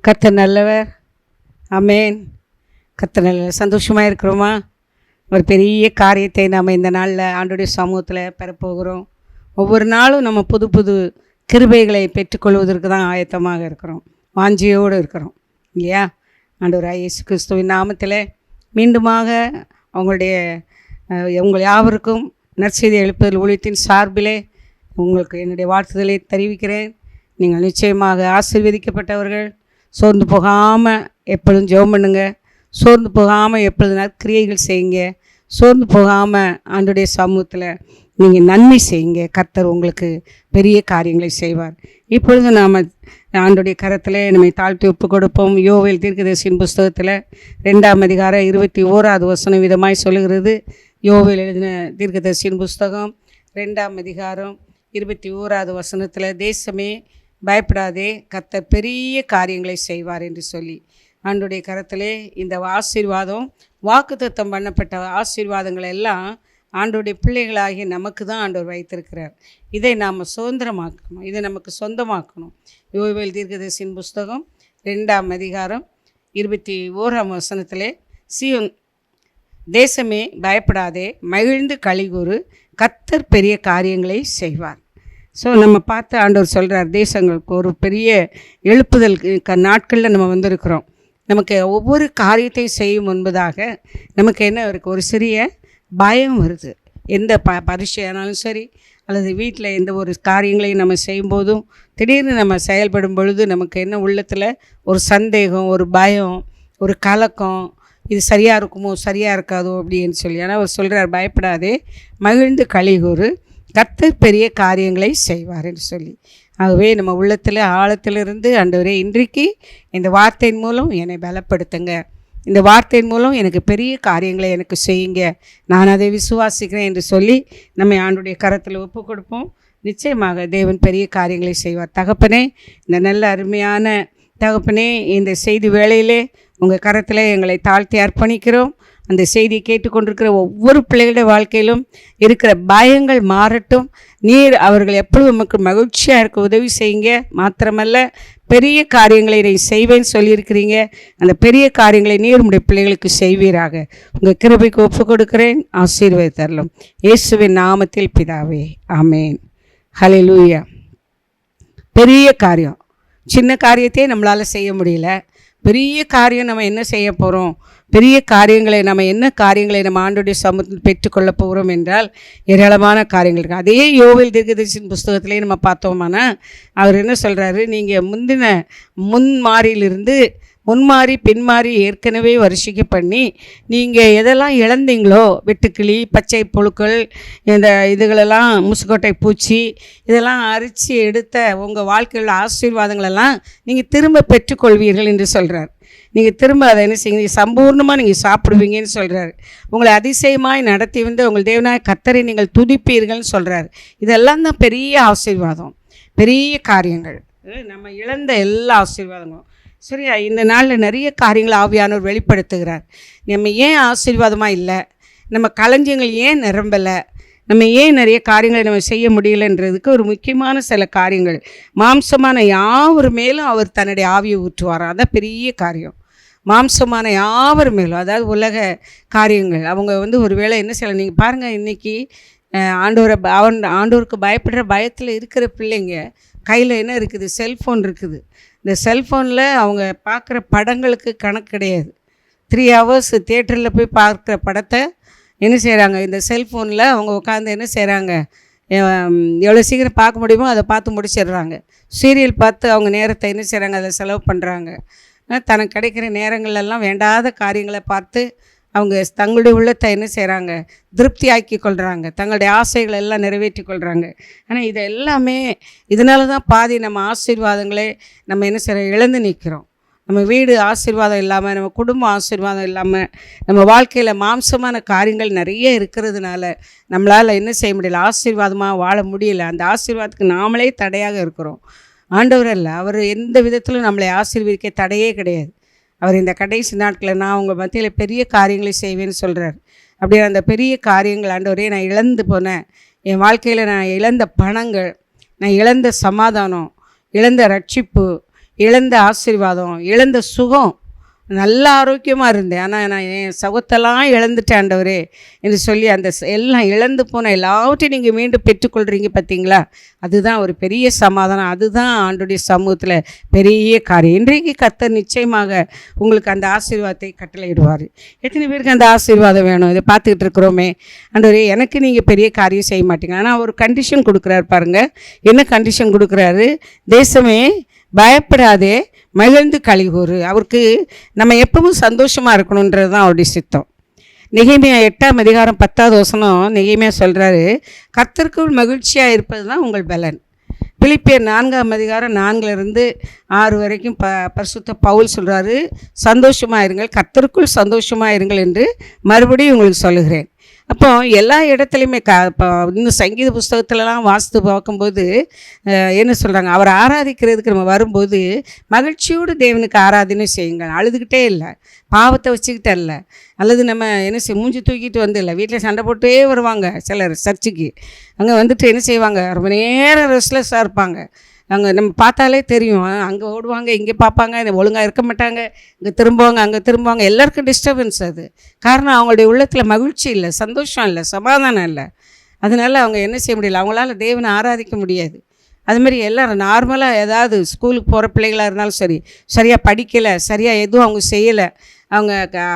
கர்த்தர் நல்லவர். ஆமென். கர்த்தர் நல்லவர். சந்தோஷமாக இருக்கிறோமா? ஒரு பெரிய காரியத்தை நாம் இந்த நாளில் ஆண்டோடைய சமூகத்தில் பெறப்போகிறோம். ஒவ்வொரு நாளும் நம்ம புது புது கிருபைகளை பெற்றுக்கொள்வதற்கு தான் ஆயத்தமாக இருக்கிறோம், வாஞ்சியோடு இருக்கிறோம் இல்லையா? ஆண்டவராகிய இயேசு கிறிஸ்துவின் நாமத்தில் மீண்டுமாக உங்கள் யாவருக்கும் நற்செய்தி எழுப்புதல் ஊழியத்தின் சார்பிலே உங்களுக்கு என்னுடைய வாழ்த்துதலை தெரிவிக்கிறேன். நீங்கள் நிச்சயமாக ஆசீர்வதிக்கப்பட்டவர்கள். சோர்ந்து போகாமல் எப்பொழுதும் ஜெபம் பண்ணுங்க. சோர்ந்து போகாமல் எப்பொழுது நற்கிரியைகள் செய்யுங்க. சோர்ந்து போகாமல் ஆண்டோடைய சமூகத்தில் நீங்கள் நன்மை செய்யுங்க. கர்த்தர் உங்களுக்கு பெரிய காரியங்களை செய்வார். இப்பொழுது நாம் ஆண்டோடைய கரத்தில் நம்மை தாழ்த்தி ஒப்பு கொடுப்போம். யோவேல் தீர்க்கதரிசியின் புஸ்தகத்தில் 2ஆம் அதிகாரம் 21வது வசனம் விதமாய் சொல்லுகிறது. யோவேல் எழுதின தீர்க்கதரிசியின் புஸ்தகம் 2ஆம் அதிகாரம் 21வது வசனத்தில், தேசமே பயப்படாதே, கர்த்தர் பெரிய காரியங்களை செய்வார் என்று சொல்லி ஆண்டோடைய கரத்திலே இந்த ஆசீர்வாதம், வாக்குத்தத்தம் பண்ணப்பட்ட ஆசீர்வாதங்கள் எல்லாம் ஆண்டோடைய பிள்ளைகளாகிய நமக்கு தான் ஆண்டவர் வைத்திருக்கிறார். இதை நாம் சுதந்திரமாக்கணும், இதை நமக்கு சொந்தமாக்கணும். யோவேல் தீர்க்கதரிசியின் புஸ்தகம் 2ஆம் அதிகாரம் 21ஆம் வசனத்திலே, சீயோன் தேசமே பயப்படாதே, மகிழ்ந்து களிகூறு, கர்த்தர் பெரிய காரியங்களை செய்வார். ஸோ நம்ம பார்த்து ஆண்டவர் சொல்கிறார், தேசங்களுக்கு ஒரு பெரிய எழுப்புதல் நாட்களில் நம்ம வந்திருக்கிறோம். நமக்கு ஒவ்வொரு காரியத்தை செய்யும் முன்பதாக நமக்கு என்ன இருக்குது? ஒரு சிறிய பயம் வருது. எந்த பரீட்சையானாலும் சரி, அல்லது வீட்டில் எந்த ஒரு காரியங்களையும் நம்ம செய்யும்போதும் திடீர்னு நம்ம செயல்படும் பொழுது நமக்கு என்ன உள்ளத்தில் ஒரு சந்தேகம், ஒரு பயம், ஒரு கலக்கம், இது சரியாக இருக்குமோ சரியாக இருக்காதோ அப்படின்னு சொல்லி. ஆனால் அவர் சொல்கிறார், பயப்படாதே, மகிழ்ந்து களிகூறு, கர்த்தர் பெரிய காரியங்களை செய்வார் என்று சொல்லி. ஆகவே நம்ம உள்ளத்தில் ஆழத்திலிருந்து, ஆண்டவரே இன்றைக்கு இந்த வார்த்தையின் மூலம் என்னை பலப்படுத்துங்க, இந்த வார்த்தையின் மூலம் எனக்கு பெரிய காரியங்களை எனக்கு செய்யுங்க, நான் அதை விசுவாசிக்கிறேன் என்று சொல்லி நம்ம ஆண்டுடைய கரத்தில் ஒப்பு கொடுப்போம். நிச்சயமாக தேவன் பெரிய காரியங்களை செய்வார். தகப்பனே, இந்த நல்ல அருமையான தகப்பனே, இந்த செய்தி வேளையிலே உங்கள் கரத்தில் எங்களை தாழ்த்தி அர்ப்பணிக்கிறோம். அந்த செய்தியை கேட்டுக்கொண்டிருக்கிற ஒவ்வொரு பிள்ளைகளுடைய வாழ்க்கையிலும் இருக்கிற பயங்கள் மாறட்டும். நீர் அவர்கள் எப்பொழுதும் நமக்கு மகிழ்ச்சியாக இருக்க உதவி செய்யுங்க. மாத்திரமல்ல, பெரிய காரியங்களை நீ செய்வேன்னு சொல்லியிருக்கிறீங்க. அந்த பெரிய காரியங்களை நீர் உடைய பிள்ளைகளுக்கு செய்வீராக. உங்கள் கிருபைக்கு ஒப்பு கொடுக்கிறேன். ஆசீர்வதித்தரலும் இயேசுவின் நாமத்தில் பிதாவே, ஆமேன். ஹல்லேலூயா. பெரிய காரியம், சின்ன காரியத்தையே நம்மளால் செய்ய முடியல. பெரிய காரியம் நம்ம என்ன செய்ய போகிறோம்? பெரிய காரியங்களை நம்ம என்ன காரியங்களை நம்ம ஆண்டோடைய சமூகத்தில் பெற்றுக்கொள்ள போகிறோம் என்றால் ஏராளமான காரியங்கள் இருக்குது. அதே யோவேல் தீர்க்கதரிசியின் புஸ்தகத்திலே நம்ம பார்த்தோம்னா அவர் என்ன சொல்கிறாரு? நீங்கள் முன்மாறி பின்மாறி ஏற்கனவே வருஷிக்க பண்ணி நீங்கள் எதெல்லாம் இழந்தீங்களோ, வெட்டுக்கிளி, பச்சை புழுக்கள், இந்த இதுகளெல்லாம், முசுக்கொட்டை பூச்சி, இதெல்லாம் அரிச்சு எடுத்த உங்கள் வாழ்க்கையில் ஆசீர்வாதங்களெல்லாம் நீங்கள் திரும்ப பெற்றுக்கொள்வீர்கள் என்று சொல்கிறார். நீங்கள் திரும்ப அதை என்ன செய்யுங்க, சம்பூர்ணமாக நீங்கள் சாப்பிடுவீங்கன்னு சொல்கிறார். உங்களை அதிசயமாய் நடத்தி வந்து உங்கள் தேவனாய் கர்த்தரை நீங்கள் துதிப்பீர்கள்னு சொல்கிறார். இதெல்லாம் தான் பெரிய ஆசீர்வாதம், பெரிய காரியங்கள். நம்ம இழந்த எல்லா ஆசீர்வாதங்களும் சரியா இந்த நாளில் நிறைய காரியங்கள் ஆவியானவர் வெளிப்படுத்துகிறார். நம்ம ஏன் ஆசீர்வாதமாக இல்லை, நம்ம களஞ்சியங்கள் ஏன் நிரம்பலை, நம்ம ஏன் நிறைய காரியங்களை நம்ம செய்ய முடியலைன்றதுக்கு ஒரு முக்கியமான சில காரியங்கள். மாம்சமான யாவர் மேலும் அவர் தன்னுடைய ஆவியை ஊற்றுவாராம். அதான் பெரிய காரியம். மாம்சமான யாவர் மேலும், அதாவது உலக காரியங்கள். அவங்க ஒரு வேளை என்ன செய்யலாம்? நீங்கள் பாருங்கள், இன்றைக்கி ஆண்டவருக்கு பயப்படுற பயத்தில் இருக்கிற பிள்ளைங்க கையில் என்ன இருக்குது? செல்ஃபோன் இருக்குது. இந்த செல்ஃபோனில் அவங்க பார்க்குற படங்களுக்கு கணக்கு கிடையாது. 3 hours தியேட்டரில் போய் பார்க்குற படத்தை என்ன செய்கிறாங்க? இந்த செல்ஃபோனில் அவங்க உட்காந்து என்ன செய்கிறாங்க? எவ்வளோ சீக்கிரம் பார்க்க முடியுமோ அதை பார்த்து முடிச்சிடுறாங்க. சீரியல் பார்த்து அவங்க நேரத்தை என்ன செய்கிறாங்க? அதை செலவு பண்ணுறாங்க. தனக்கு கிடைக்கிற நேரங்களெல்லாம் வேண்டாத காரியங்களை பார்த்து அவங்க தங்களுடைய உள்ளத்தை என்ன செய்கிறாங்க? திருப்தி ஆக்கி கொள்கிறாங்க, தங்களுடைய ஆசைகளை எல்லாம் நிறைவேற்றி கொள்கிறாங்க. ஆனால் இது எல்லாமே இதனால தான் பாதி நம்ம ஆசீர்வாதங்களே நம்ம என்ன செய்கிறோம்? இழந்து நிற்கிறோம். நம்ம வீடு ஆசீர்வாதம் இல்லாமல், நம்ம குடும்பம் ஆசீர்வாதம் இல்லாமல், நம்ம வாழ்க்கையில் மாம்சமான காரியங்கள் நிறைய இருக்கிறதுனால நம்மளால் என்ன செய்ய முடியல? ஆசீர்வாதமாக வாழ முடியல. அந்த ஆசீர்வாதத்துக்கு நாமளே தடையாக இருக்கிறோம். ஆண்டவர் அல்ல, அவர் எந்த விதத்திலும் நம்மளை ஆசீர்வதிக்க தடையே கிடையாது. அவர் இந்த கடைசி நாட்களில் நான் உங்கள் மத்தியில் பெரிய காரியங்களை செய்வேன்னு சொல்கிறார். அப்படியே அந்த பெரிய காரியங்கள், ஆண்டவரே, நான் இழந்து போனேன், என் வாழ்க்கையில் நான் இழந்த பணங்கள், நான் இழந்த சமாதானம், இழந்த ரட்சிப்பு, இழந்த ஆசீர்வாதம், இழந்த சுகம், நல்ல ஆரோக்கியமாக இருந்தேன், ஆனால் நான் என் சுகத்தெல்லாம் இழந்துட்டேன் ஆண்டவரே என்று சொல்லி அந்த எல்லாம் இழந்து போன எல்லாவற்றையும் நீங்கள் மீண்டும் பெற்றுக்கொள்கிறீங்க பார்த்தீங்களா? அதுதான் ஒரு பெரிய சமாதானம். அதுதான் ஆண்டவருடைய சமூகத்தில் பெரிய காரியம். இன்றைக்கு கர்த்தர் நிச்சயமாக உங்களுக்கு அந்த ஆசீர்வாதத்தை கட்டளையிடுவார். எத்தனை பேருக்கு அந்த ஆசீர்வாதம் வேணும்? இதை பார்த்துக்கிட்டு இருக்கிறோமே. ஆண்டவரே, எனக்கு நீங்கள் பெரிய காரியம் செய்ய மாட்டீங்க, ஆனால் ஒரு கண்டிஷன் கொடுக்குறாரு பாருங்கள். என்ன கண்டிஷன் கொடுக்குறாரு? தேசமே பயப்படாதே, மகிழ்ந்து களிகூறு. அவருக்கு நம்ம எப்பவும் சந்தோஷமாக இருக்கணுன்றது தான் அவருடைய சித்தம். நெகேமியா 8ஆம் அதிகாரம் 10வது வசனம் நெகேமியா சொல்கிறாரு, கர்த்தருக்குள் மகிழ்ச்சியாக இருப்பது தான் உங்கள் பலன். பிலிப்பியர் 4ஆம் அதிகாரம் 4லிருந்து 6 வரைக்கும் பரிசுத்த பவுல் சொல்கிறாரு, சந்தோஷமாக இருங்கள், கர்த்தருக்குள் சந்தோஷமாக இருங்கள் என்று மறுபடியும் உங்களுக்கு சொல்லுகிறேன். அப்போ எல்லா இடத்துலையுமே இப்போ இன்னும் சங்கீத புஸ்தகத்துலலாம் வாசித்து பார்க்கும்போது என்ன சொல்கிறாங்க, அவரை ஆராதிக்கிறதுக்கு நம்ம வரும்போது மகிழ்ச்சியோடு தேவனுக்கு ஆராதனை செய்யுங்கள். அழுதுகிட்டே இல்லை, பாவத்தை வச்சுக்கிட்டே இல்லை, அல்லது நம்ம என்ன மூஞ்சி தூக்கிட்டு வந்து இல்லை, வீட்டில் சண்டை போட்டே வருவாங்க சிலர் சர்ச்சுக்கு. அங்கே வந்துட்டு என்ன செய்வாங்க, ரொம்ப நேரம் ரெஸ்ட்லெஸ்ஸாக இருப்பாங்க. அங்கே நம்ம பார்த்தாலே தெரியும், அங்கே ஓடுவாங்க, இங்கே பார்ப்பாங்க, ஒழுங்காக இருக்க மாட்டாங்க, இங்கே திரும்புவாங்க, அங்கே திரும்புவாங்க. எல்லாருக்கும் டிஸ்டர்பன்ஸ். அது காரணம் அவங்களுடைய உள்ளத்தில் மகிழ்ச்சி இல்லை, சந்தோஷம் இல்லை, சமாதானம் இல்லை. அதனால அவங்க என்ன செய்ய முடியல, அவங்களால தேவனை ஆராதிக்க முடியாது. அதுமாதிரி எல்லோரும் நார்மலாக ஏதாவது ஸ்கூலுக்கு போகிற பிள்ளைகளாக இருந்தாலும் சரி, சரியாக படிக்கலை, சரியாக எதுவும் அவங்க செய்யலை, அவங்க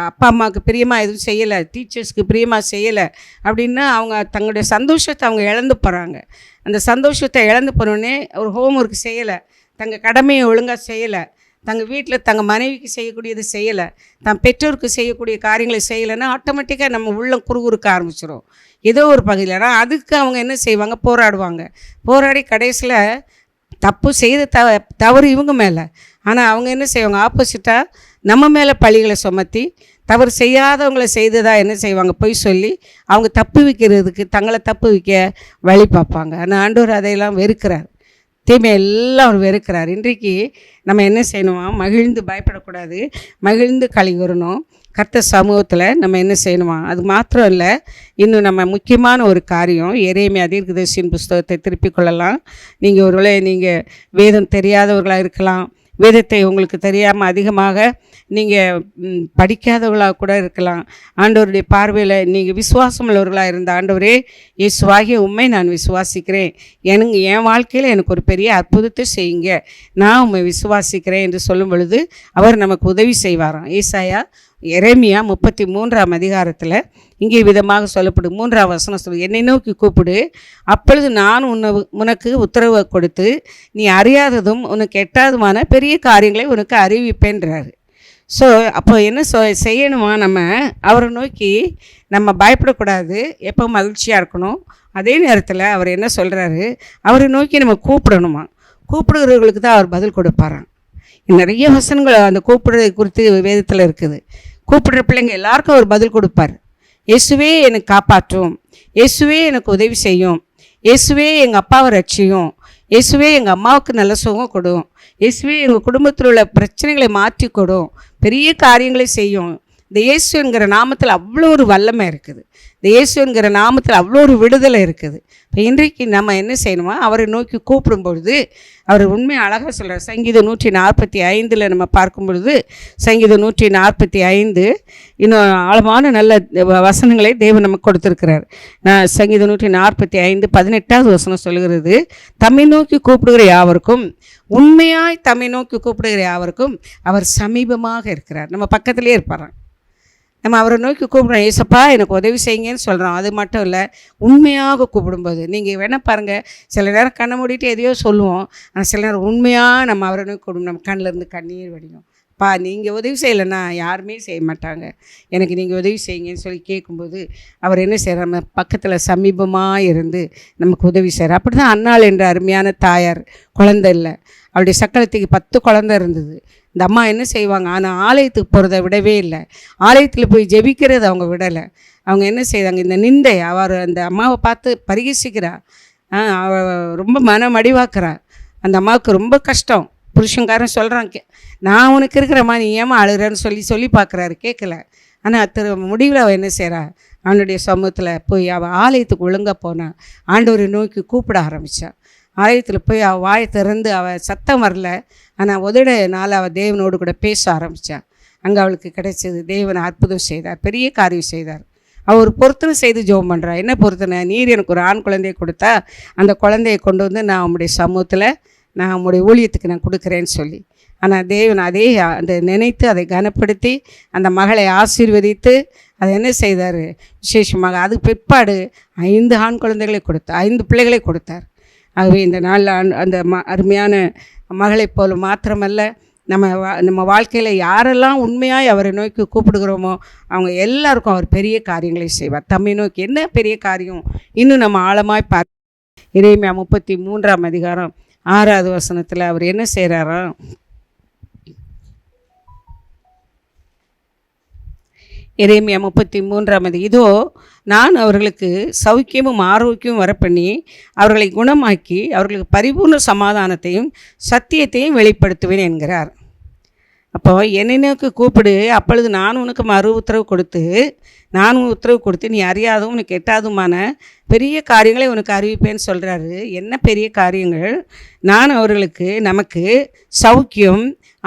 அப்பா அம்மாவுக்கு பிரியமாக எதுவும் செய்யலை, டீச்சர்ஸ்க்கு பிரியமாக செய்யலை அப்படின்னா அவங்க தங்களுடைய சந்தோஷத்தை அவங்க இழந்து போகிறாங்க. அந்த சந்தோஷத்தை இழந்து போனோடனே ஒரு ஹோம் ஒர்க் செய்யலை, தங்கள் கடமையை ஒழுங்காக செய்யலை, தங்கள் வீட்டில் தங்கள் மனைவிக்கு செய்யக்கூடியது செய்யலை, தன் பெற்றோருக்கு செய்யக்கூடிய காரியங்களை செய்யலைன்னா ஆட்டோமேட்டிக்காக நம்ம உள்ளம் குறுகுறுக்க ஆரம்பிச்சிடும் ஏதோ ஒரு பகுதியில். ஆனால் அதுக்கு அவங்க என்ன செய்வாங்க, போராடுவாங்க. போராடி கடைசியில் தப்பு செய்த தவறு இவங்க மேலே, ஆனால் அவங்க என்ன செய்வாங்க, ஆப்போசிட்டாக நம்ம மேலே பழிகளை சுமத்தி தவறு செய்யாதவங்களை செய்ததாக என்ன செய்வாங்க, பொய் சொல்லி அவங்க தப்பு வைக்கிறதுக்கு, தங்களை தப்பு வைக்க வழி பார்ப்பாங்க. ஆனால் ஆண்டவர் அதையெல்லாம் வெறுக்கிறார், தீமை எல்லாம் அவர் வெறுக்கிறார். இன்றைக்கு நம்ம என்ன செய்யணுமா, மகிழ்ந்து பயப்படக்கூடாது, மகிழ்ந்து களி வரணும். கர்த்தர் சமூகத்தில் நம்ம என்ன செய்யணுமா, அது மாத்திரம் இல்லை, இன்னும் நம்ம முக்கியமான ஒரு காரியம், எரேமியா தீர்க்கதரிசியின் புஸ்தகத்தை திருப்பிக் கொள்ளலாம். நீங்கள் ஒருவேளை நீங்கள் வேதம் தெரியாதவர்களாக இருக்கலாம், வேதத்தை உங்களுக்கு தெரியாமல் அதிகமாக நீங்கள் படிக்காதவர்களாக கூட இருக்கலாம். ஆண்டவருடைய பார்வையில் நீங்கள் விசுவாசம் உள்ளவர்களாக இருந்த, ஆண்டவரே இயேசுவாகிய உம்மை நான் விசுவாசிக்கிறேன், என் வாழ்க்கையில் எனக்கு ஒரு பெரிய அற்புதத்தை செய்யுங்க, நான் உம்மை விசுவாசிக்கிறேன் என்று சொல்லும் பொழுது அவர் நமக்கு உதவி செய்வாராம். ஏசாயா எரேமியா 33ஆம் அதிகாரத்தில் இங்கே விதமாக சொல்லப்படும் 3ஆம் வசனம் சொல்லு, என்னை நோக்கி கூப்பிடு, அப்பொழுது நான் உனக்கு உத்தரவு கொடுத்து நீ அறியாததும் உனக்கு எட்டாததுமான பெரிய காரியங்களை உனக்கு அறிவிப்பேன்றாரு. ஸோ அப்போ என்ன செய்யணுமா, நம்ம அவரை நோக்கி நம்ம பயப்படக்கூடாது, எப்போ மகிழ்ச்சியாக இருக்கணும். அதே நேரத்தில் அவர் என்ன சொல்கிறாரு, அவரை நோக்கி நம்ம கூப்பிடணுமா, கூப்பிடுகிறவர்களுக்கு தான் அவர் பதில் கொடுப்பாராம். நிறைய வசனங்கள் அந்த கூப்பிடுறதை குறித்து வேதத்தில் இருக்குது. கூப்பிடுற பிள்ளைங்க எல்லாருக்கும் அவர் பதில் கொடுப்பார். இயேசுவே எனக்கு காப்பாற்றும், இயேசுவே எனக்கு உதவி செய்யும், இயேசுவே எங்கள் அப்பாவை ரட்சியும், இயேசுவே எங்கள் அம்மாவுக்கு நல்ல சுகம் கொடும், இயேசுவே எங்கள் குடும்பத்தில் உள்ள பிரச்சனைகளை மாற்றி கொடும், பெரிய காரியங்களை செய்யும். இந்த இயேசு என்கிற நாமத்தில் அவ்வளோ ஒரு வல்லமை இருக்குது, இந்த இயேசு என்கிற நாமத்தில் அவ்வளோ ஒரு விடுதலை இருக்குது. இப்போ இன்றைக்கு நம்ம என்ன செய்யணுமா, அவரை நோக்கி கூப்பிடும் பொழுது அவர் உண்மையை அழகாக சொல்கிறார். சங்கீதம் 145 நம்ம பார்க்கும் பொழுது, சங்கீதம் 145 இன்னும் ஆழமான நல்ல வசனங்களை தேவன் நமக்கு கொடுத்துருக்கிறார். சங்கீதம் 145 18வது வசனம் சொல்கிறது, தம்மை நோக்கி கூப்பிடுகிற யாவருக்கும், உண்மையாய் தம்மை நோக்கி கூப்பிடுகிற யாவருக்கும் அவர் சமீபமாக இருக்கிறார். நம்ம பக்கத்துலேயே இருப்பாராம். நம்ம அவரை நோக்கி கூப்பிடுறோம், ஏசப்பா எனக்கு உதவி செய்யுங்கன்னு சொல்கிறோம். அது மட்டும் இல்லை, உண்மையாக கூப்பிடும்போது நீங்கள் வேணால் பாருங்கள், சில நேரம் கண்ணை மூடிட்டு எதையோ சொல்லுவோம், ஆனால் சில நேரம் உண்மையாக நம்ம அவரை நோக்கி கூப்பிடும், நம்ம கண்ணிலேருந்து கண்ணீர் வடியும். நீங்கள் உதவி செய்யலைன்னா யாருமே செய்ய மாட்டாங்க, எனக்கு நீங்கள் உதவி செய்யுங்கன்னு சொல்லி கேட்கும்போது அவர் என்ன செய்கிறார், நம்ம பக்கத்தில் சமீபமாக இருந்து நமக்கு உதவி செய்கிறார். அப்படி தான் அன்னாள் என்ற அருமையான தாயார், குழந்தை இல்லை, அவருடைய சக்களத்துக்கு 10 குழந்தை இருந்தது. இந்த அம்மா என்ன செய்வாங்க, ஆனால் ஆலயத்துக்கு போகிறத விடவே இல்லை, ஆலயத்தில் போய் ஜெபிக்கிறது அவங்க விடலை. அவங்க என்ன செய்தாங்க, இந்த நிந்தை அவர் அந்த அம்மாவை பார்த்து பரிகசிக்கிறா, ரொம்ப மனம் அடிவாக்குறா. அந்த அம்மாவுக்கு ரொம்ப கஷ்டம். புருஷங்காரன் சொல்கிறான், நான் உனக்கு இருக்கிறம்மா, நீ ஏமா அழுகிறன்னு சொல்லி பார்க்குறாரு, கேட்கல. ஆனால் முடிவில் அவள் என்ன செய்கிறா, அவனுடைய சமூகத்தில் போய் அவள் ஆலயத்துக்கு ஒழுங்காக போனாள், ஆண்டவரை நோக்கி கூப்பிட ஆரம்பித்தாள். ஆலயத்தில் போய் அவள் வாயை திறந்து அவள் சத்தம் வரல, ஆனால் உதடுனால அவள் தேவனோடு கூட பேச ஆரம்பித்தாள். அங்கே அவளுக்கு கிடைச்சது. தேவன் அற்புதம் செய்தார், பெரிய காரியம் செய்தார். அவள் ஒரு பொருத்தனை செய்து ஜெபம் பண்ணுறா. என்ன பொருத்தனை? நீர் எனக்கு ஒரு ஆண் குழந்தையை கொடுத்தா அந்த குழந்தையை கொண்டு வந்து நான் உம்முடைய சமூகத்தில் நான் உம்முடைய ஊழியத்துக்கு நான் கொடுக்குறேன்னு சொல்லி. ஆனால் தேவன் அதே அந்த நினைத்து அதை கனப்படுத்தி அந்த மகளை ஆசீர்வதித்து அதை என்ன செய்தார்? விசேஷமாக அது பிற்பாடு 5 ஆண் குழந்தைகளை கொடுத்தார், 5 பிள்ளைகளை கொடுத்தார். ஆகவே இந்த நாளில் அந்த அருமையான மகளைப் போல மாத்திரமல்ல, நம்ம வாழ்க்கையில் யாரெல்லாம் உண்மையாக அவரை நோக்கி கூப்பிடுகிறோமோ அவங்க எல்லாருக்கும் அவர் பெரிய காரியங்களை செய்வார். தம்மை நோக்கி என்ன பெரிய காரியம் இன்னும் நம்ம ஆழமாய் எரேமியா 33ஆம் அதிகாரம் 6வது வசனத்தில் அவர் என்ன செய்கிறாராம்? எரேமியா 33ஆம் அதிகாரம், இதோ நான் அவர்களுக்கு சௌக்கியமும் ஆரோக்கியமும் வரப்பண்ணி அவர்களை குணமாக்கி அவர்களுக்கு பரிபூர்ண சமாதானத்தையும் சத்தியத்தையும் வெளிப்படுத்துவேன் என்கிறார். அப்போ என்னை நோக்கி கூப்பிடு, அப்பொழுது நான் உனக்கு உத்தரவு கொடுத்து நீ அறியாதும் உனக்கு எட்டாதுமான பெரிய காரியங்களை உனக்கு அறிவிப்பேன்னு சொல்கிறாரு. என்ன பெரிய காரியங்கள்? நான் அவர்களுக்கு நமக்கு சௌக்கியம்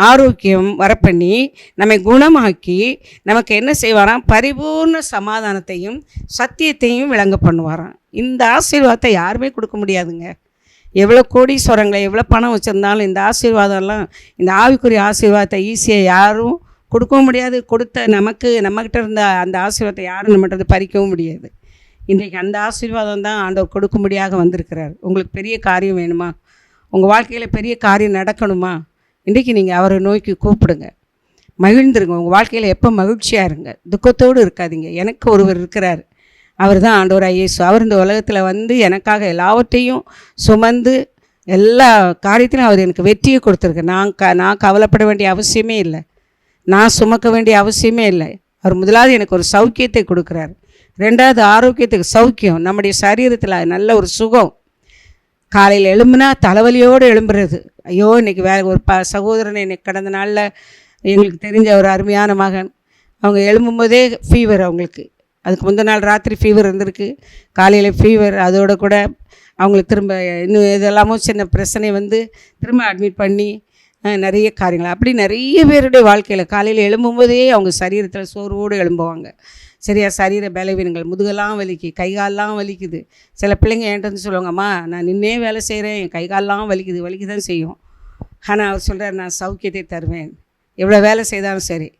ஆரோக்கியம் வரப்பண்ணி நம்மை குணமாக்கி நமக்கு என்ன செய்வாராம்? பரிபூர்ண சமாதானத்தையும் சத்தியத்தையும் விளங்க பண்ணுவாராம். இந்த ஆசீர்வாதத்தை யாருமே கொடுக்க முடியாதுங்க. எவ்வளோ கோடீஸ்வரங்களை எவ்வளோ பணம் வச்சுருந்தாலும் இந்த ஆசீர்வாதம்லாம், இந்த ஆவிக்குரிய ஆசீர்வாதத்தை ஈஸியாக யாரும் கொடுக்கவும் முடியாது. கொடுத்த நம்மக்கிட்ட இருந்த அந்த ஆசீர்வாதத்தை யாரும் நம்மகிட்ட பறிக்கவும் முடியாது. இன்றைக்கு அந்த ஆசீர்வாதம் தான் ஆண்டவர் கொடுக்கும்படியாக வந்திருக்கிறார். உங்களுக்கு பெரிய காரியம் வேணுமா? உங்கள் வாழ்க்கையில் பெரிய காரியம் நடக்கணுமா? இன்றைக்கி நீங்கள் அவரை நோக்கி கூப்பிடுங்க, மகிழ்ந்துருங்க. உங்கள் வாழ்க்கையில் எப்போ மகிழ்ச்சியாக இருங்க, துக்கத்தோடு இருக்காதீங்க. எனக்கு ஒருவர் இருக்கிறார், அவர் தான் ஆண்டவராகிய இயேசு. அவர் இந்த உலகத்தில் வந்து எனக்காக எல்லாவற்றையும் சுமந்து எல்லா காரியத்திலும் அவர் எனக்கு வெற்றியை கொடுத்துருக்கு. நான் கவலைப்பட வேண்டிய அவசியமே இல்லை, நான் சுமக்க வேண்டிய அவசியமே இல்லை. அவர் முதலாவது எனக்கு ஒரு சௌக்கியத்தை கொடுக்குறார், 2வது ஆரோக்கியத்துக்கு சௌக்கியம், நம்முடைய சரீரத்தில் நல்ல ஒரு சுகம். காலையில் எழும்புனா தலைவலியோடு எழும்புறது. ஐயோ இன்றைக்கி ஒரு சகோதரனை இன்னைக்கு கடந்த நாளில் எங்களுக்கு தெரிஞ்ச ஒரு அருமையான மகன், அவங்க எழும்பும்போதே ஃபீவர், அவங்களுக்கு அதுக்கு முந்தின நாள் ராத்திரி ஃபீவர் இருந்திருக்கு, காலையில் ஃபீவர், அதோடு கூட அவங்களுக்கு திரும்ப இன்னும் இதெல்லாமோ சின்ன பிரச்சனை வந்து திரும்ப அட்மிட் பண்ணி நிறைய காரியங்கள். அப்படி நிறைய பேருடைய வாழ்க்கையில் காலையில் எழும்பும்போதே அவங்க சரீரத்தில் சோர்வோடு எழும்புவாங்க. சரியா சரீர பலவீனங்கள், முதுகெல்லாம் வலிக்கு, கைகாலெலாம் வலிக்குது. சில பிள்ளைங்க என்கிட்ட வந்து சொல்லுவாங்கம்மா, நான் நின்னே வேலை செய்கிறேன், என் கைகாலெலாம் வலிக்க தான் செய்யும். ஆனால் அவர் சொல்கிறார், நான் சௌக்கியத்தை தருவேன், எவ்வளோ வேலை செய்தாலும் சரி.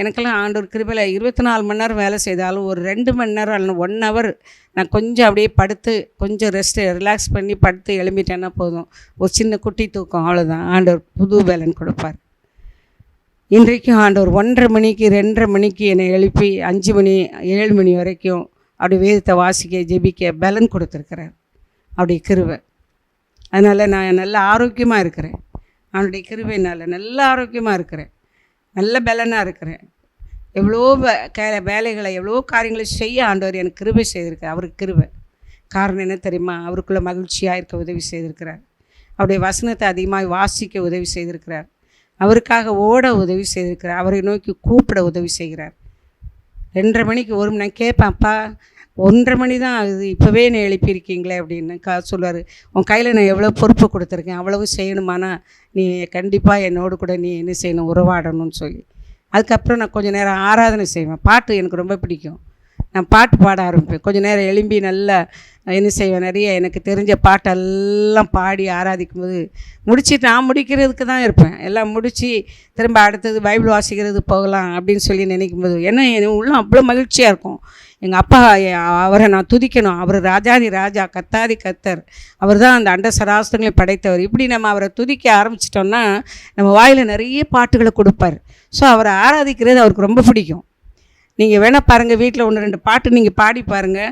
எனக்கெல்லாம் ஆண்டவர் கிருபையில் 24 மணி நேரம் வேலை செய்தாலும் ஒரு 2 மணி நேரம் அல்ல 1 ஹவர் நான் கொஞ்சம் அப்படியே படுத்து கொஞ்சம் ரிலாக்ஸ் பண்ணி படுத்து எழும்பிட்டேன்னா போதும், ஒரு சின்ன குட்டி தூக்கம், அவ்வளோதான். ஆண்டவர் புது பேலன் கொடுப்பார். இன்றைக்கும் ஆண்டவர் 1:30 மணிக்கு 2:30 மணிக்கு என்னை எழுப்பி 5 மணி 7 மணி வரைக்கும் அப்படி வேதத்தை வாசிக்க ஜெபிக்க பலன் கொடுத்துருக்கிறார், அப்படி கிருபை. அதனால் நான் நல்ல ஆரோக்கியமாக இருக்கிறேன், அவனுடைய கிருபையினால் நல்ல ஆரோக்கியமாக இருக்கிறேன், நல்ல பலனாக இருக்கிறேன். எவ்வளோ வேலைகளை எவ்வளோ காரியங்களை செய்ய ஆண்டவர் எனக்கு கிருபை செய்திருக்கார். அவருக்கு கிருபை காரணம் என்ன தெரியுமா? அவருக்குள்ளே மகிழ்ச்சியாக இருக்க உதவி செய்திருக்கிறார், அவருடைய வசனத்தை அதிகமாக வாசிக்க உதவி செய்திருக்கிறார், அவருக்காக ஓட உதவி செய்திருக்கிறார், அவரை நோக்கி கூப்பிட உதவி செய்கிறார். 2:30 மணிக்கு ஒரு மணி நான் கேட்பேன், அப்பா 1:30 மணி தான் ஆகுது, இப்போவே என்னை எழுப்பியிருக்கீங்களே அப்படின்னு சொல்லுவார். உன் கையில் நான் எவ்வளோ பொறுப்பு கொடுத்துருக்கேன், அவ்வளவு செய்யணுமானா நீ கண்டிப்பாக என்னோடு கூட நீ என்ன செய்யணும், உறவாடணும்னு சொல்லி. அதுக்கப்புறம் நான் கொஞ்சம் நேரம் ஆராதனை செய்வேன். பாட்டு எனக்கு ரொம்ப பிடிக்கும், நான் பாட்டு பாட ஆரம்பிப்பேன். கொஞ்சம் நேரம் எழும்பி நல்லா என்ன செய்வேன், நிறைய எனக்கு தெரிஞ்ச பாட்டெல்லாம் பாடி ஆராதிக்கும் போது முடிச்சுட்டு நான் முடிக்கிறதுக்கு தான் இருப்பேன். எல்லாம் முடித்து திரும்ப அடுத்தது பைபிள் வாசிக்கிறது போகலாம் அப்படின்னு சொல்லி நினைக்கும் போது என்ன உள்ள அவ்வளோ மகிழ்ச்சியாக இருக்கும். எங்கள் அப்பா அவரை நான் துதிக்கணும், அவர் ராஜாதி ராஜா கத்தாதி கத்தர், அவர் தான் அந்த அண்ட சராசரங்களை படைத்தவர். இப்படி நம்ம அவரை துதிக்க ஆரம்பிச்சிட்டோம்னா நம்ம வாயில் நிறைய பாட்டுகளை கொடுப்பார். ஸோ அவரை ஆராதிக்கிறது அவருக்கு ரொம்ப பிடிக்கும். நீங்கள் வேணால் பாருங்கள், வீட்டில் 1-2 பாட்டு நீங்கள் பாடி பாருங்கள்,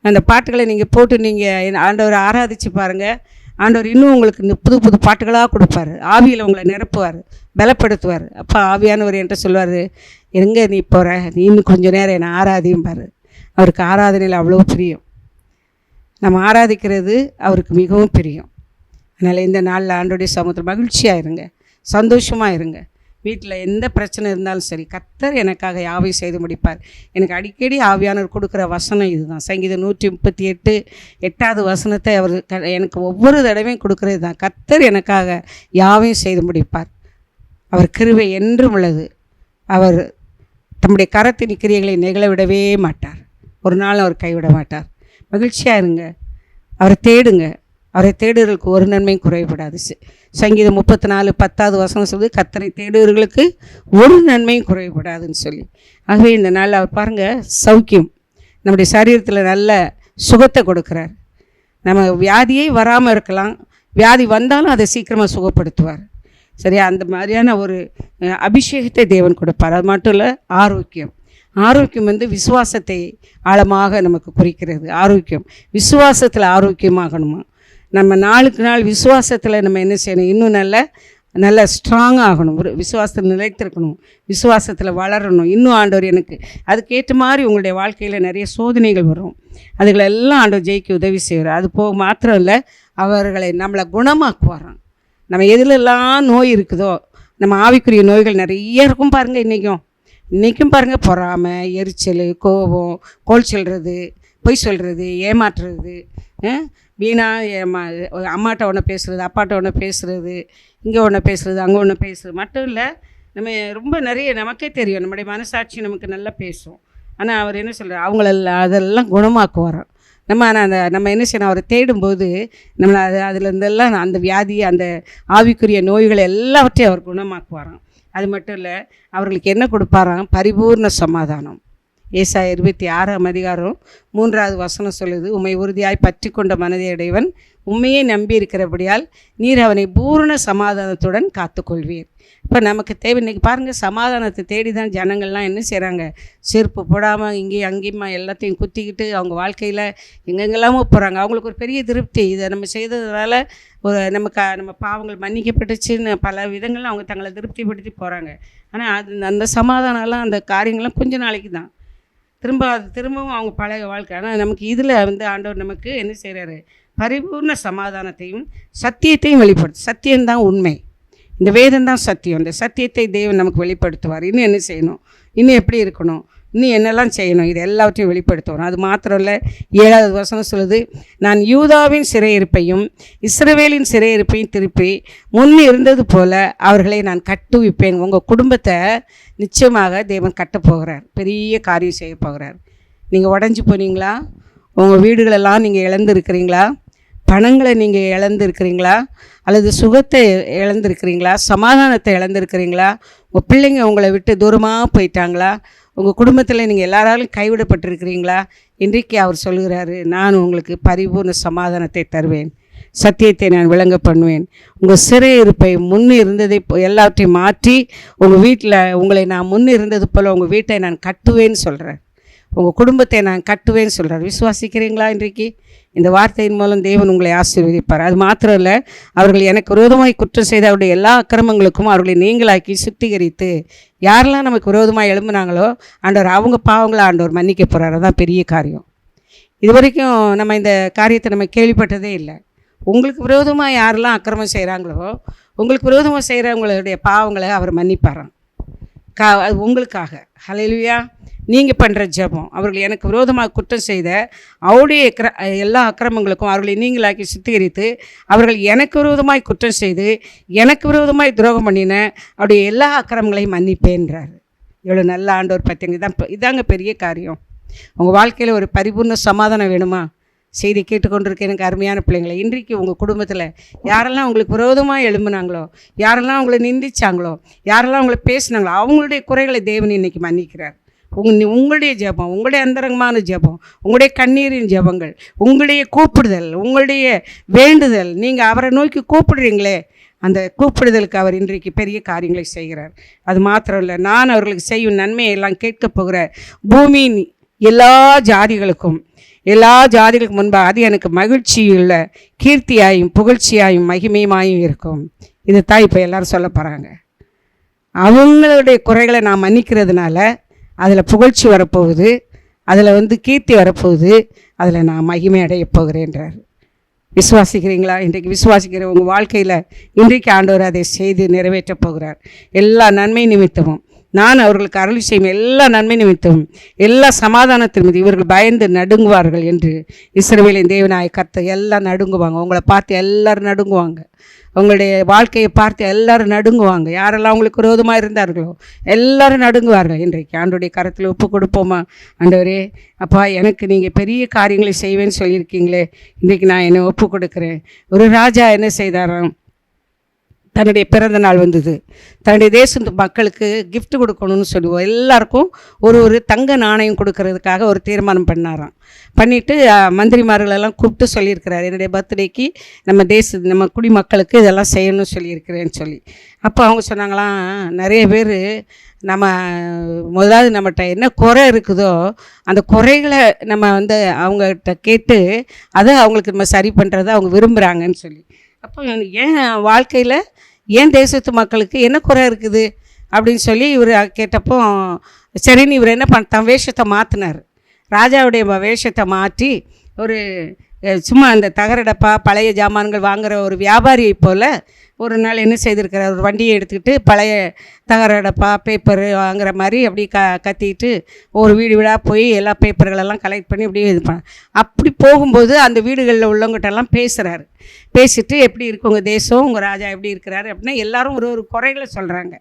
அந்த பாட்டுகளை நீங்கள் போட்டு நீங்கள் ஆண்டவரை ஆராதித்து பாருங்கள். ஆண்டவர் இன்னும் உங்களுக்கு புது புது பாட்டுகளாக கொடுப்பார், ஆவியில் உங்களை நிரப்புவார், பலப்படுத்துவார். அப்போ ஆவியானவர் என்கிட்ட சொல்லுவார், எங்கே நீ போகிற, நீ இன்னும் கொஞ்சம் நேரம் என்னை ஆராதியும்பார். அவருக்கு ஆராதனையில் அவ்வளோ பிரியம், நம்ம ஆராதிக்கிறது அவருக்கு மிகவும் பிரியம். அதனால் இந்த நாளில் ஆண்டோடைய சமூகத்தில் மகிழ்ச்சியாக இருங்க, சந்தோஷமாக இருங்க. வீட்டில் எந்த பிரச்சனை இருந்தாலும் சரி, கர்த்தர் எனக்காக யாவையும் செய்து முடிப்பார். எனக்கு அடிக்கடி ஆவியானவர் கொடுக்குற வசனம் இதுதான். சங்கீதம் 138 8வது வசனத்தை அவர் எனக்கு ஒவ்வொரு தடவையும் கொடுக்குறது தான். கர்த்தர் எனக்காக யாவையும் செய்து முடிப்பார். அவர் கிருபை என்றும் உள்ளது. அவர் தம்முடைய கரத்தின் கிரியைகளை நிகழ விடவே மாட்டார். ஒரு நாள் அவர் கைவிட மாட்டார். மகிழ்ச்சியாக இருங்க, அவரை தேடுங்க. அவரை தேடுவர்களுக்கு ஒரு நன்மையும் குறைபடாது. சங்கீதம் 34 10வது வசனம் சொல்லுது, கர்த்தரை தேடுவர்களுக்கு ஒரு நன்மையும் குறைபடாதுன்னு சொல்லி. ஆகவே இந்த நாள் அவர் பாருங்கள், சௌக்கியம், நம்முடைய சரீரத்தில் நல்ல சுகத்தை கொடுக்குறார். நம்ம வியாதியே வராமல் இருக்கலாம், வியாதி வந்தாலும் அதை சீக்கிரமாக சுகப்படுத்துவார். சரியா? அந்த மாதிரியான ஒரு அபிஷேகத்தை தேவன் கொடுப்பார். அது மட்டும் இல்லை, ஆரோக்கியம் விசுவாசத்தை ஆழமாக நமக்கு குறிக்கிறது. விசுவாசத்தில் ஆரோக்கியமாகணுமா? நம்ம நாளுக்கு நாள் விசுவாசத்தில் நம்ம என்ன செய்யணும்? இன்னும் நல்ல ஸ்ட்ராங்காக ஆகணும். ஒரு விசுவாசத்தில் நிலைத்திருக்கணும், விசுவாசத்தில் வளரணும். இன்னும் ஆண்டவர் எனக்கு அதுக்கேற்ற மாதிரி உங்களுடைய வாழ்க்கையில் நிறைய சோதனைகள் வரும். அதுகளெல்லாம் ஆண்டவர் ஜெயிக்க உதவி செய்கிறார். அது போக மாத்திரம் இல்லை, அவர்களை நம்மளை குணமாக்குவாராம். நம்ம எதிலெல்லாம் நோய் இருக்குதோ, நம்ம ஆவிக்குரிய நோய்கள் நிறைய இருக்கும் பாருங்கள். இன்றைக்கும் பாருங்கள், பொறாமை, எரிச்சல், கோபம், கோல் சொல்கிறது, பொய் சொல்கிறது, ஏமாற்றுறது, வீணாக அம்மாட்ட ஒன்று பேசுகிறது, அப்பாட்ட ஒன்று பேசுகிறது, இங்கே ஒன்று பேசுகிறது, அங்கே ஒன்று பேசுகிறது மட்டும் இல்லை. நம்ம ரொம்ப நிறைய நமக்கே தெரியும், நம்முடைய மனசாட்சி நமக்கு நல்லா பேசும். ஆனால் அவர் என்ன சொல்கிறார்? அதெல்லாம் குணமாக்குவாராம். நம்ம என்ன செய்யணும்? அவரை தேடும்போது நம்மளை அதுலேருந்தெல்லாம் அந்த வியாதி, அந்த ஆவிக்குரிய நோய்களை எல்லாவற்றையும் அவர் குணமாக்குவாராம். அது மட்டும் இல்லை, அவர்களுக்கு என்ன கொடுப்பாராம்? பரிபூர்ண சமாதானம். ஏசாயா 26ஆம் அதிகாரம் 3வது வசனம் சொல்லுது, உம்மை உறுதியாய் பற்றி கொண்ட மனதை அடைவன் உண்மையே நம்பி இருக்கிறபடியால் நீர் அவனை பூர்ண சமாதானத்துடன் காத்துக்கொள்வீர். இப்போ நமக்கு தேவை இன்றைக்கி பாருங்கள், சமாதானத்தை தேடி தான் ஜனங்கள்லாம் என்ன செய்கிறாங்க? செருப்பு போடாமல் இங்கேயும் அங்கேயுமா எல்லாத்தையும் குத்திக்கிட்டு அவங்க வாழ்க்கையில் எங்கெங்கெல்லாமோ போகிறாங்க. அவங்களுக்கு ஒரு பெரிய திருப்தி, இதை நம்ம செய்ததுனால நம்ம பாவங்கள் மன்னிக்கப்பட்டுச்சுன்னு பல விதங்களில் அவங்க தங்களை திருப்திப்படுத்தி போகிறாங்க. ஆனால் அந்த சமாதானம்லாம், அந்த காரியங்கள்லாம் கொஞ்ச நாளைக்கு தான். திரும்பவும் அவங்க பழைய வாழ்க்கை. ஆனால் நமக்கு இதில் ஆண்டவர் நமக்கு என்ன செய்கிறாரு? பரிபூர்ண சமாதானத்தையும் சத்தியத்தையும் வெளிப்படுத்து. சத்தியம்தான் உண்மை, இந்த வேதம்தான் சத்தியம். இந்த சத்தியத்தை தேவன் நமக்கு வெளிப்படுத்துவார். இன்னும் என்ன செய்யணும்? இன்னும் எப்படி இருக்கணும்? இன்னும் என்னெல்லாம் செய்யணும்? இது எல்லாவற்றையும் வெளிப்படுத்துவோம். அது மாத்திரம் இல்லை, 7வது வசனம் சொல்லுது, நான் யூதாவின் சிறையிருப்பையும் இஸ்ரவேலின் சிறையிருப்பையும் திருப்பி முன் இருந்தது போல அவர்களை நான் கட்டுவிப்பேன். உங்கள் குடும்பத்தை நிச்சயமாக தேவன் கட்டப்போகிறார், பெரிய காரியம் செய்ய போகிறார். நீங்கள் உடஞ்சி போனீங்களா? உங்கள் வீடுகளெல்லாம் நீங்கள் இழந்துருக்கிறீங்களா? பணங்களை நீங்கள் இழந்துருக்கிறீங்களா? அல்லது சுகத்தை இழந்துருக்கிறீங்களா? சமாதானத்தை இழந்துருக்கிறீங்களா? உங்கள் பிள்ளைங்க உங்களை விட்டு தூரமாக போயிட்டாங்களா? உங்கள் குடும்பத்தில் நீங்கள் எல்லாராலும் கைவிடப்பட்டிருக்கிறீங்களா? இன்றைக்கு அவர் சொல்கிறாரு, நான் உங்களுக்கு பரிபூர்ண சமாதானத்தை தருவேன், சத்தியத்தை நான் விளங்க பண்ணுவேன். உங்கள் சிறையிருப்பை முன் இருந்ததை எல்லாவற்றையும் மாற்றி உங்கள் வீட்டில் உங்களை நான் முன் இருந்தது போல் உங்கள் வீட்டை நான் கட்டுவேன்னு சொல்கிறேன். உங்கள் குடும்பத்தை நான் கட்டுவேன்னு சொல்கிறார். விசுவாசிக்கிறீங்களா? இன்றைக்கு இந்த வார்த்தையின் மூலம் தேவன் உங்களை ஆசீர்வதிப்பார். அது மாத்திரம் இல்லை, அவர்கள் எனக்கு விரோதமாய் குற்றம் செய்த அவருடைய எல்லா அக்கிரமங்களுக்கும் அவர்களை நீங்களாக்கி சுத்திகரித்து, யாரெல்லாம் நமக்கு விரோதமாக எழும்புனாங்களோ ஆண்டவர் அவங்க பாவங்களை ஆண்டவர் மன்னிக்க போகிறார். அதுதான் பெரிய காரியம். இது வரைக்கும் நம்ம இந்த காரியத்தை நம்ம கேள்விப்பட்டதே இல்லை. உங்களுக்கு விரோதமாக யாரெல்லாம் அக்கிரமம் செய்கிறாங்களோ, உங்களுக்கு விரோதமாக செய்கிறவங்களுடைய பாவங்களை அவர் மன்னிப்பாராம். அது உங்களுக்காக. ஹல்லேலூயா. நீங்கள் பண்ணுற ஜெபம், அவர்கள் எனக்கு விரோதமாக குற்றம் செய்த அவருடைய எல்லா அக்கிரமங்களுக்கும் அவர்களை நீங்களாக்கி சுத்திகரித்து, அவர்கள் எனக்கு விரோதமாய் குற்றம் செய்து எனக்கு விரோதமாய் துரோகம் பண்ணின அவருடைய எல்லா அக்கிரமங்களையும் மன்னிப்பேன்றார். எவ்வளோ நல்ல ஆண்டவர் பார்த்தீங்க. இதாங்க பெரிய காரியம். உங்கள் வாழ்க்கையில் ஒரு பரிபூர்ண சமாதானம் வேணுமா? செய்தி கேட்டுக்கொண்டிருக்க எனக்கு அருமையான பிள்ளைங்களை, இன்றைக்கு உங்கள் குடும்பத்தில் யாரெல்லாம் உங்களுக்கு விரோதமாக எழும்புனாங்களோ, யாரெல்லாம் உங்களை நிந்திச்சாங்களோ, யாரெல்லாம் உங்களை பேசினாங்களோ, அவங்களுடைய குறைகளை தேவன் இன்றைக்கி மன்னிக்கிறார். உங்களுடைய ஜெபம், உங்களுடைய அந்தரங்கமான ஜெபம், உங்களுடைய கண்ணீரின் ஜெபங்கள், உங்களுடைய கூப்பிடுதல், உங்களுடைய வேண்டுதல், நீங்கள் அவரை நோக்கி கூப்பிடுறீங்களே, அந்த கூப்பிடுதலுக்கு அவர் இன்றைக்கு பெரிய காரியங்களை செய்கிறார். அது மாத்திரம் இல்லை, நான் அவர்களுக்கு செய்யும் நன்மையெல்லாம் கேட்கப் போகிற பூமியின் எல்லா ஜாதிகளுக்கும் முன்பாக அது எனக்கு மகிழ்ச்சியுள்ள கீர்த்தியாயும் புகழ்ச்சியாயும் மகிமையுமாயும் இருக்கும். இது தான் இப்போ எல்லோரும் சொல்ல போகிறாங்க. அவங்களுடைய குறைகளை நான் மன்னிக்கிறதுனால அதில் புகழ்ச்சி வரப்போகுது, அதில் கீர்த்தி வரப்போகுது, அதில் நான் மகிமை அடைய போகிறேன்றார். விசுவாசிக்கிறீங்களா? இன்றைக்கு விசுவாசிக்கிற உங்கள் வாழ்க்கையில் இன்றைக்கு ஆண்டவர் அதை செய்து நிறைவேற்றப் போகிறார். எல்லா நன்மை நிமித்தமும் நான் அவர்களுக்கு அருளி செய்யும் எல்லா நன்மை நிமித்தமும் எல்லா சமாதானத்தின் மீது இவர்கள் பயந்து நடுங்குவார்கள் என்று இஸ்ரவேலின் தேவனாய கர்த்தர் எல்லாம் நடுங்குவாங்க. உங்களை பார்த்து எல்லோரும் நடுங்குவாங்க. உங்களுடைய வாழ்க்கையை பார்த்து எல்லோரும் நடுங்குவாங்க. யாரெல்லாம் உங்களுக்கு விரோதமாக இருந்தார்களோ எல்லோரும் நடுங்குவார்கள். இன்றைக்கு ஆண்டோடைய கரத்தில் ஒப்பு கொடுப்போமா? ஆண்டவரே, அப்பா, எனக்கு நீங்கள் பெரிய காரியங்களை செய்வேன்னு சொல்லியிருக்கீங்களே, இன்றைக்கு நான் என்னை ஒப்பு கொடுக்குறேன். ஒரு ராஜா என்ன செய்தாராம்? தன்னுடைய பிறந்த நாள் வந்தது. தன்னுடைய தேசத்து மக்களுக்கு கிஃப்ட் கொடுக்கணும்னு சொல்லுவோம். எல்லாருக்கும் ஒரு தங்க நாணயம் கொடுக்கறதுக்காக ஒரு தீர்மானம் பண்ணாராம். பண்ணிவிட்டு மந்திரிமார்களெல்லாம் கூப்பிட்டு சொல்லியிருக்கிறார், என்னுடைய பர்த்டேக்கு நம்ம குடிமக்களுக்கு இதெல்லாம் செய்யணும்னு சொல்லியிருக்கிறேன்னு சொல்லி. அப்போ அவங்க சொன்னாங்களாம், நிறைய பேர் முதலாவது நம்மகிட்ட என்ன குறை இருக்குதோ அந்த குறைகளை நம்ம அவங்ககிட்ட கேட்டு அதை அவங்களுக்கு நம்ம சரி பண்ணுறதை அவங்க விரும்புகிறாங்கன்னு சொல்லி. அப்போ ஏன் வாழ்க்கையில் ஏன் தேசத்து மக்களுக்கு என்ன குறை இருக்குது அப்படின்னு சொல்லி இவர் கேட்டப்போ, சரின்னு இவர் என்ன தன் வேஷத்தை மாற்றினார். ராஜாவுடைய வேஷத்தை மாற்றி ஒரு சும்மா அந்த தகரடப்பா பழைய ஜாமான்கள் வாங்குகிற ஒரு வியாபாரியை போல் ஒரு நாள் என்ன செய்திருக்கிறார், ஒரு வண்டியை எடுத்துக்கிட்டு பழைய தகரடப்பா பேப்பரு வாங்குகிற மாதிரி அப்படி கத்திட்டு ஒரு வீடு வீடாக போய் எல்லா பேப்பர்களெல்லாம் கலெக்ட் பண்ணி அப்படியே இது பண்ண. அப்படி போகும்போது அந்த வீடுகளில் உள்ளவங்ககிட்டலாம் பேசுகிறாரு. பேசிட்டு எப்படி இருக்கு உங்கள் தேசம், உங்கள் ராஜா எப்படி இருக்கிறாரு அப்படின்னா எல்லாரும் ஒரு குறைகளை சொல்கிறாங்க.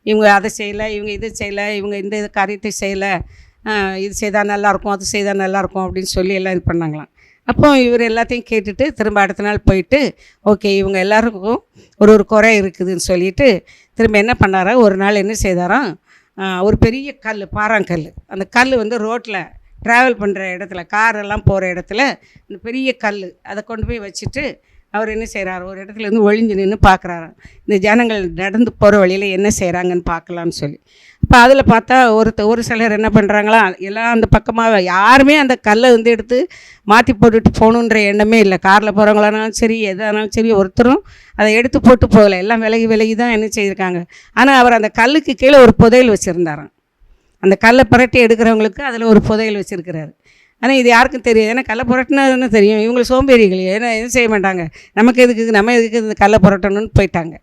இவங்க அதை செய்யலை, இவங்க இதை செய்யலை, இவங்க இந்த காரியத்தை செய்யலை, இது செய்தால் நல்லாயிருக்கும், அது செய்தால் நல்லாயிருக்கும் அப்படின்னு சொல்லி எல்லாம் இது பண்ணாங்களாம். அப்போ இவர் எல்லாத்தையும் கேட்டுட்டு திரும்ப அடுத்த நாள் போயிட்டு, ஓகே இவங்க எல்லாருக்கும் ஒரு குறை இருக்குதுன்னு சொல்லிவிட்டு திரும்ப என்ன பண்ணாரா, ஒரு நாள் என்ன செய்தாராம், ஒரு பெரிய கல், பாறாங்கல், அந்த கல் ரோட்டில் ட்ராவல் பண்ணுற இடத்துல, காரெல்லாம் போகிற இடத்துல இந்த பெரிய கல் அதை கொண்டு போய் வச்சுட்டு அவர் என்ன செய்கிறார், ஒரு இடத்துல ஒளிஞ்சு நின்று பார்க்குறாராம், இந்த ஜனங்கள் நடந்து போகிற வழியில் என்ன செய்கிறாங்கன்னு பார்க்கலான்னு சொல்லி. இப்போ அதில் பார்த்தா ஒரு சிலர் என்ன பண்ணுறாங்களா, எல்லாம் அந்த பக்கமாக யாருமே அந்த கல்லை எடுத்து மாற்றி போட்டுட்டு போகணுன்ற எண்ணமே இல்லை. காரில் போகிறவங்களானாலும் சரி, எதானாலும் சரி, ஒருத்தரும் அதை எடுத்து போட்டு போகலை. எல்லாம் விலகி தான் என்ன செய்திருக்காங்க. ஆனால் அவர் அந்த கல்லுக்கு கீழே ஒரு புதையல் வச்சுருந்தாராம். அந்த கல்லை புரட்டி எடுக்கிறவங்களுக்கு அதில் ஒரு புதையல் வச்சுருக்கிறாரு. ஆனால் இது யாருக்கும் தெரியாது. ஏன்னா கல்லை புரட்டினான்னு தெரியும், இவங்களுக்கு சோம்பேறிகள், ஏன்னா எதுவும் செய்ய மாட்டாங்க. நம்ம எதுக்கு இந்த கல்லை புரட்டணும்னு போயிட்டாங்க.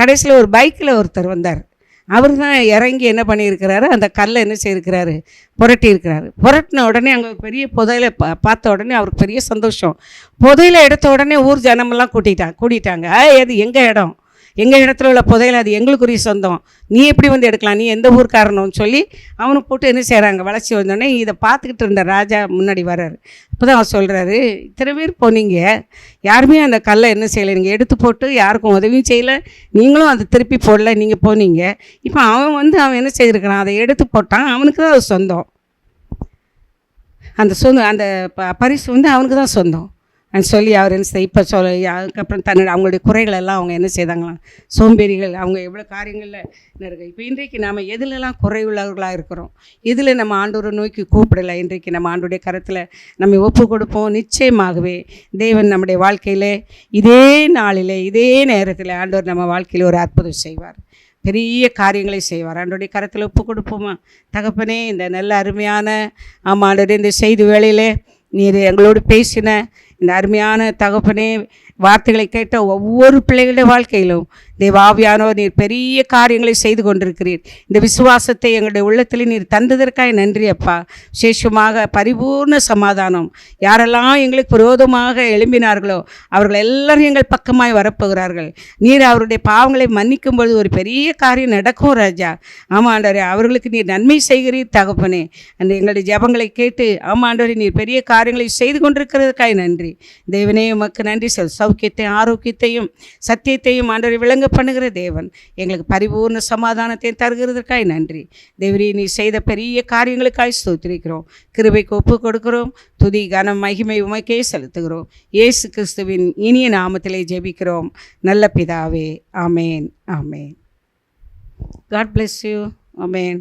கடைசியில் ஒரு பைக்கில் ஒருத்தர் வந்தார். அவர் தான் இறங்கி என்ன பண்ணியிருக்கிறாரு, அந்த கல்லை என்ன செய்திருக்கிறாரு, புரட்டி இருக்கிறாரு. புரட்டின உடனே அங்கே ஒரு பெரிய புதையில பார்த்த உடனே அவருக்கு பெரிய சந்தோஷம். புதையில எடுத்த உடனே ஊர் ஜனமெல்லாம் கூட்டிட்டாங்க. அது எங்கள் இடம், எங்கள் இடத்துல உள்ள புதையல், அது எங்களுக்குரிய சொந்தம், நீ எப்படி எடுக்கலாம், நீ எந்த ஊருக்காரணும்னு சொல்லி அவனை போட்டு என்ன செய்கிறாங்க, வளர்ச்சி வந்தோடனே இதை பார்த்துக்கிட்டு இருந்த ராஜா முன்னாடி வர்றாரு. அப்போ தான் அவர் சொல்கிறாரு, இத்தனை பேர் போனீங்க, யாருமே அந்த கல்லை என்ன செய்யலை, நீங்கள் எடுத்து போட்டு யாருக்கும் உதவியும் செய்யலை, நீங்களும் அதை திருப்பி போடல, நீங்கள் போனீங்க. இப்போ அவன் என்ன செய்திருக்கிறான், அதை எடுத்து போட்டான், அவனுக்கு தான் அது சொந்தம். அந்த பரிசு அவனுக்கு தான் சொந்தம் சொல்லி அவர் என்ன செய்ய இப்போ அதுக்கப்புறம் அவங்களுடைய குறைகளெல்லாம் அவங்க என்ன செய்தாங்களாம், சோம்பேறிகள், அவங்க எவ்வளோ காரியங்களில் இருக்குது. இப்போ இன்றைக்கு நாம் எதுலெல்லாம் குறைவுள்ளவர்களாக இருக்கிறோம், இதில் நம்ம ஆண்டவரை நோக்கி கூப்பிடலை. இன்றைக்கு நம்ம ஆண்டோடைய கரத்தில் நம்ம ஒப்பு கொடுப்போம். நிச்சயமாகவே தேவன் நம்முடைய வாழ்க்கையில் இதே நாளில் இதே நேரத்தில் ஆண்டவர் நம்ம வாழ்க்கையில் ஒரு அற்புதம் செய்வார், பெரிய காரியங்களை செய்வார். ஆண்டோடைய கரத்தில் ஒப்பு கொடுப்போமா? தகப்பனே, இந்த நல்ல அருமையான ஆண்டவரே, இந்த செய்தி வேளையிலே நீர் எங்களோடு பேசின இந்த அருமையான தகப்பனே, வார்த்தைகளை கேட்ட ஒவ்வொரு பிள்ளைகளுடைய வாழ்க்கையிலும் தேவாவியானவர் நீர் பெரிய காரியங்களை செய்து கொண்டிருக்கிறீர். இந்த விசுவாசத்தை எங்களுடைய உள்ளத்தில் நீர் தந்ததற்காக நன்றி அப்பா. விசேஷமாக பரிபூர்ண சமாதானம், யாரெல்லாம் எங்களுக்கு விரோதமாக எழும்பினார்களோ அவர்கள் எல்லாரும் எங்கள் பக்கமாய் வரப்போகிறார்கள். நீர் அவருடைய பாவங்களை மன்னிக்கும் பொழுது ஒரு பெரிய காரியம் நடக்கும் ராஜா. ஆமாண்டவரே, அவர்களுக்கு நீர் நன்மை செய்கிறீர் தகப்பனே. அந்த எங்களுடைய ஜெபங்களை கேட்டு ஆமாண்டவரே நீர் பெரிய காரியங்களை செய்து கொண்டிருக்கிறதுக்காக நன்றி. தேவனே, உமக்கு நன்றி. சௌக்கியத்தையும் ஆரோக்கியத்தையும் சத்தியத்தையும் ஆண்டவரை விளங்க பண்ணுகிற தேவன், எங்களுக்கு பரிபூர்ண சமாதானத்தையும் தருகிறதற்காய் நன்றி. தேவரே, நீ செய்த பெரிய காரியங்களுக்காய் ஸ்தோத்திரிக்கிறோம். கிருபைக்கு ஒப்பு கொடுக்கிறோம். துதி கனம் மகிமை உமக்கே செலுத்துகிறோம். இயேசு கிறிஸ்துவின் இனிய நாமத்திலே ஜெபிக்கிறோம் நல்ல பிதாவே. ஆமேன், ஆமேன். God bless you. ஆமேன்.